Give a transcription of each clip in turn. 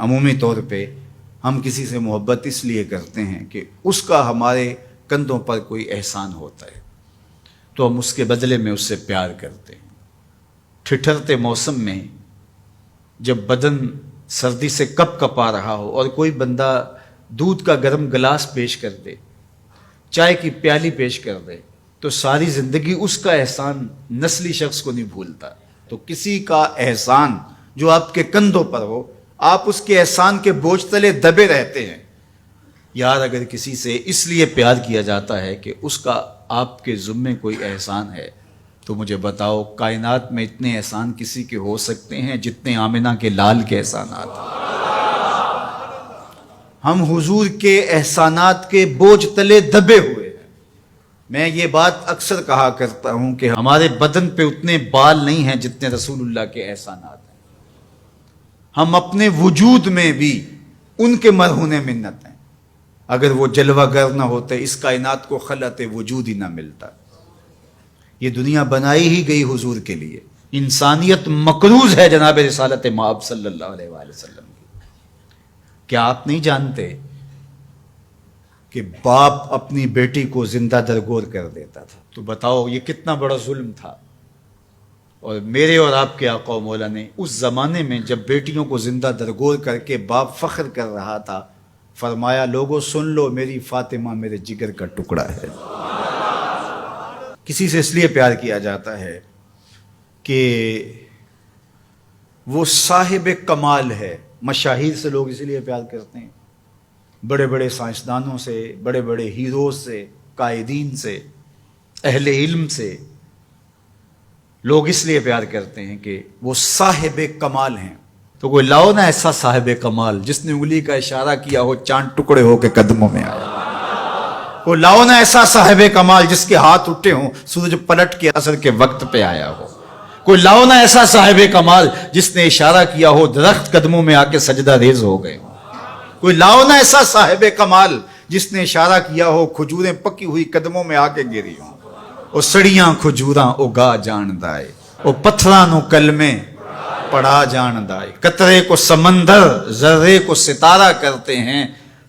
عمومی طور پہ ہم کسی سے محبت اس لیے کرتے ہیں کہ اس کا ہمارے کندھوں پر کوئی احسان ہوتا ہے تو ہم اس کے بدلے میں اس سے پیار کرتے ہیں۔ ٹھٹھرتے موسم میں جب بدن سردی سے کپ کپا رہا ہو اور کوئی بندہ دودھ کا گرم گلاس پیش کر دے، چائے کی پیالی پیش کر دے، تو ساری زندگی اس کا احسان نسلی شخص کو نہیں بھولتا۔ تو کسی کا احسان جو آپ کے کندھوں پر ہو، آپ اس کے احسان کے بوجھ تلے دبے رہتے ہیں۔ یار اگر کسی سے اس لیے پیار کیا جاتا ہے کہ اس کا آپ کے ذمے کوئی احسان ہے، تو مجھے بتاؤ کائنات میں اتنے احسان کسی کے ہو سکتے ہیں جتنے آمنہ کے لال کے احسانات ہیں؟ ہم حضور کے احسانات کے بوجھ تلے دبے ہوئے ہیں۔ میں یہ بات اکثر کہا کرتا ہوں کہ ہمارے بدن پہ اتنے بال نہیں ہیں جتنے رسول اللہ کے احسانات ہیں۔ ہم اپنے وجود میں بھی ان کے مرہون منت ہیں۔ اگر وہ جلوہ گر نہ ہوتے اس کائنات کو خلعت وجود ہی نہ ملتا۔ یہ دنیا بنائی ہی گئی حضور کے لیے۔ انسانیت مقروض ہے جناب رسالت مآب صلی اللہ علیہ وآلہ وسلم کی۔ کیا آپ نہیں جانتے کہ باپ اپنی بیٹی کو زندہ درگور کر دیتا تھا؟ تو بتاؤ یہ کتنا بڑا ظلم تھا۔ اور میرے اور آپ کے آقا و مولا نے اس زمانے میں جب بیٹیوں کو زندہ درگور کر کے باپ فخر کر رہا تھا، فرمایا لوگوں سن لو، میری فاطمہ میرے جگر کا ٹکڑا ہے۔ کسی سے اس لیے پیار کیا جاتا ہے کہ وہ صاحب کمال ہے۔ مشاہیر سے لوگ اسی لیے پیار کرتے ہیں، بڑے بڑے سائنسدانوں سے، بڑے بڑے ہیروز سے، قائدین سے، اہل علم سے لوگ اس لیے پیار کرتے ہیں کہ وہ صاحب کمال ہیں۔ تو کوئی لاؤ نا ایسا صاحب کمال جس نے انگلی کا اشارہ کیا ہو چاند ٹکڑے ہو کے قدموں میں آیا۔ کوئی لاؤ نا ایسا صاحب کمال جس کے ہاتھ اٹھے ہوں سورج پلٹ کے عصر کے وقت پہ آیا ہو۔ کوئی لاؤ نا ایسا صاحب کمال جس نے اشارہ کیا ہو درخت قدموں میں آ کے سجدہ ریز ہو گئے ہوں۔ کوئی لاؤ نا ایسا صاحب کمال جس نے اشارہ کیا ہو کھجوریں پکی ہوئی قدموں میں آ کے گری ہوں۔ او سڑیاں کھجوراں اگا جاندائے، او پتھراں نو کلمے پڑھا جاندائے، قطرے کو سمندر ذرے کو ستارہ کرتے ہیں،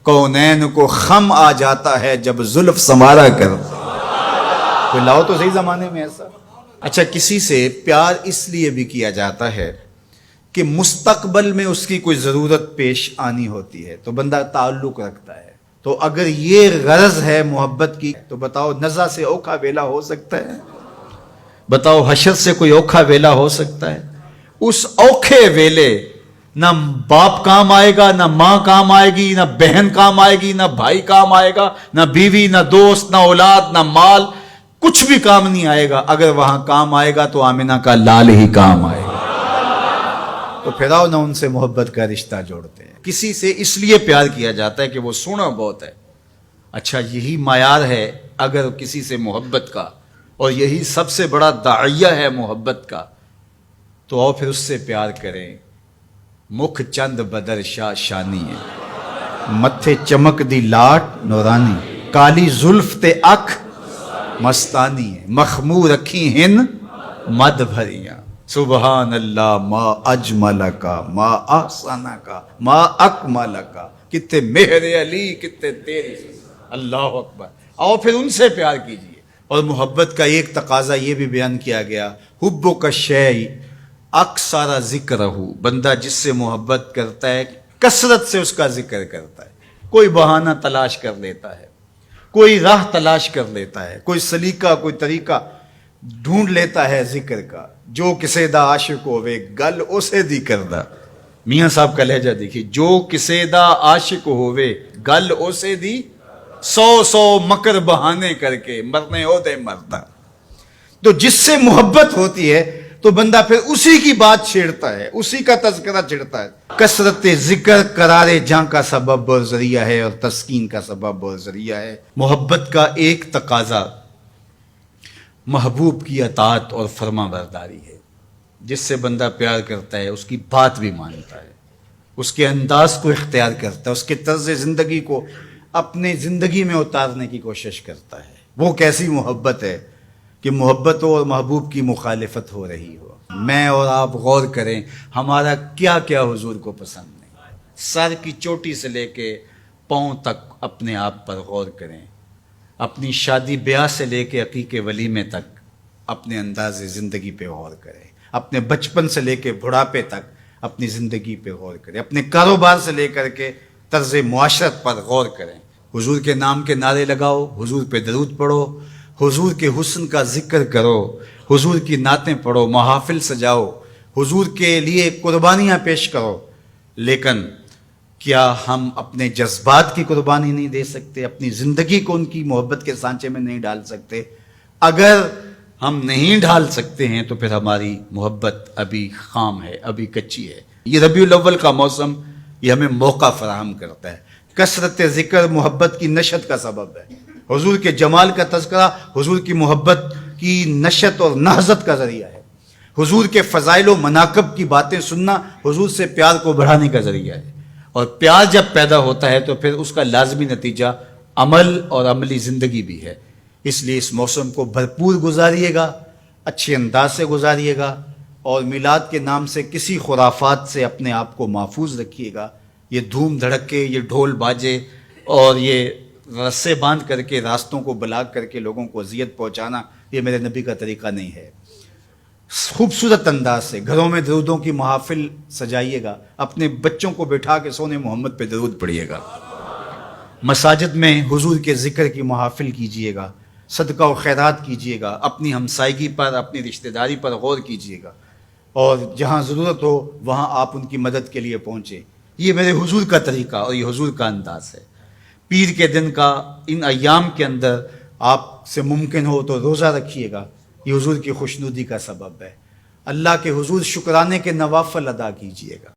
کونین کو خم آ جاتا ہے جب زلف سنوارا کرتے ہیں۔ کوئی لاؤ تو صحیح زمانے میں ایسا۔ اچھا کسی سے پیار اس لیے بھی کیا جاتا ہے کہ مستقبل میں اس کی کوئی ضرورت پیش آنی ہوتی ہے تو بندہ تعلق رکھتا ہے۔ تو اگر یہ غرض ہے محبت کی تو بتاؤ نزع سے اوکھا ویلا ہو سکتا ہے؟ بتاؤ حشر سے کوئی اوکھا ویلا ہو سکتا ہے؟ اس اوکھے ویلے نہ باپ کام آئے گا، نہ ماں کام آئے گی، نہ بہن کام آئے گی، نہ بھائی کام آئے گا، نہ بیوی، نہ دوست، نہ اولاد، نہ مال، کچھ بھی کام نہیں آئے گا۔ اگر وہاں کام آئے گا تو آمنہ کا لال ہی کام آئے گا۔ تو پھر آؤ نہ ان سے محبت کا رشتہ جوڑتے ہیں۔ کسی سے اس لیے پیار کیا جاتا ہے کہ وہ سونا بہت ہے۔ اچھا یہی معیار ہے اگر کسی سے محبت کا، اور یہی سب سے بڑا داعیہ ہے محبت کا، تو آؤ پھر اس سے پیار کریں۔ مکھ چند بدر شاہ شانی ہے، متھے چمک دی لاٹ نورانی، کالی زلف تے اکھ مستانی ہے، مخمور رکھی ہن مد بھریاں، سبحان اللہ ما اجمل کا ما احسن کا ما اکمل کا، کتے مہر علی کتے تیری، اللہ اکبر۔ آؤ پھر ان سے پیار کیجئے۔ اور محبت کا ایک تقاضا یہ بھی بیان کیا گیا، حب کا شیء اکثر ذکرہ، بندہ جس سے محبت کرتا ہے کثرت سے اس کا ذکر کرتا ہے۔ کوئی بہانہ تلاش کر لیتا ہے، کوئی راہ تلاش کر لیتا ہے، کوئی سلیقہ کوئی طریقہ ڈھونڈ لیتا ہے ذکر کا۔ جو کسے دا عاشق ہوئے گل اسے دی کردہ، میاں صاحب کا لہجہ دیکھیے، جو کسے دا عاشق ہوئے گل اسے دی، سو مکر بہانے کر کے مرنے ہو دے مرتا۔ تو جس سے محبت ہوتی ہے تو بندہ پھر اسی کی بات چھیڑتا ہے، اسی کا تذکرہ چھیڑتا ہے۔ کثرت ذکر قرار جاں کا سبب اور ذریعہ ہے، اور تسکین کا سبب اور ذریعہ ہے۔ محبت کا ایک تقاضا محبوب کی اطاعت اور فرما برداری ہے۔ جس سے بندہ پیار کرتا ہے اس کی بات بھی مانتا ہے، اس کے انداز کو اختیار کرتا ہے، اس کے طرز زندگی کو اپنے زندگی میں اتارنے کی کوشش کرتا ہے۔ وہ کیسی محبت ہے کہ محبت ہو اور محبوب کی مخالفت ہو رہی ہو۔ میں اور آپ غور کریں ہمارا کیا کیا حضور کو پسند نہیں۔ سر کی چوٹی سے لے کے پاؤں تک اپنے آپ پر غور کریں. اپنی شادی بیاہ سے لے کے عقیقے ولیمے تک اپنے انداز زندگی پہ غور کریں. اپنے بچپن سے لے کے بڑھاپے تک اپنی زندگی پہ غور کریں. اپنے کاروبار سے لے کر کے طرز معاشرت پر غور کریں. حضور کے نام کے نعرے لگاؤ، حضور پہ درود پڑھو، حضور کے حسن کا ذکر کرو، حضور کی نعتیں پڑھو، محافل سجاؤ، حضور کے لیے قربانیاں پیش کرو. لیکن کیا ہم اپنے جذبات کی قربانی نہیں دے سکتے؟ اپنی زندگی کو ان کی محبت کے سانچے میں نہیں ڈال سکتے؟ اگر ہم نہیں ڈال سکتے ہیں تو پھر ہماری محبت ابھی خام ہے، ابھی کچی ہے. یہ ربیع الاول کا موسم یہ ہمیں موقع فراہم کرتا ہے. کثرت ذکر محبت کی نشت کا سبب ہے. حضور کے جمال کا تذکرہ حضور کی محبت کی نشت اور نہضت کا ذریعہ ہے. حضور کے فضائل و مناقب کی باتیں سننا حضور سے پیار کو بڑھانے کا ذریعہ ہے. اور پیار جب پیدا ہوتا ہے تو پھر اس کا لازمی نتیجہ عمل اور عملی زندگی بھی ہے. اس لیے اس موسم کو بھرپور گزاریے گا، اچھے انداز سے گزاریے گا، اور میلاد کے نام سے کسی خرافات سے اپنے آپ کو محفوظ رکھیے گا. یہ دھوم دھڑکے، یہ ڈھول باجے اور یہ رسے باندھ کر کے راستوں کو بلاک کر کے لوگوں کو اذیت پہنچانا، یہ میرے نبی کا طریقہ نہیں ہے. خوبصورت انداز سے گھروں میں درودوں کی محافل سجائیے گا. اپنے بچوں کو بٹھا کے سونے محمد پہ درود پڑھیے گا. مساجد میں حضور کے ذکر کی محافل کیجیے گا. صدقہ و خیرات کیجیے گا. اپنی ہمسائیگی پر، اپنی رشتہ داری پر غور کیجیے گا، اور جہاں ضرورت ہو وہاں آپ ان کی مدد کے لیے پہنچیں. یہ میرے حضور کا طریقہ اور یہ حضور کا انداز ہے. پیر کے دن کا ان ایام کے اندر آپ سے ممکن ہو تو روزہ رکھیے گا. یہ حضور کی خوشنودی کا سبب ہے. اللہ کے حضور شکرانے کے نوافل ادا کیجیے گا.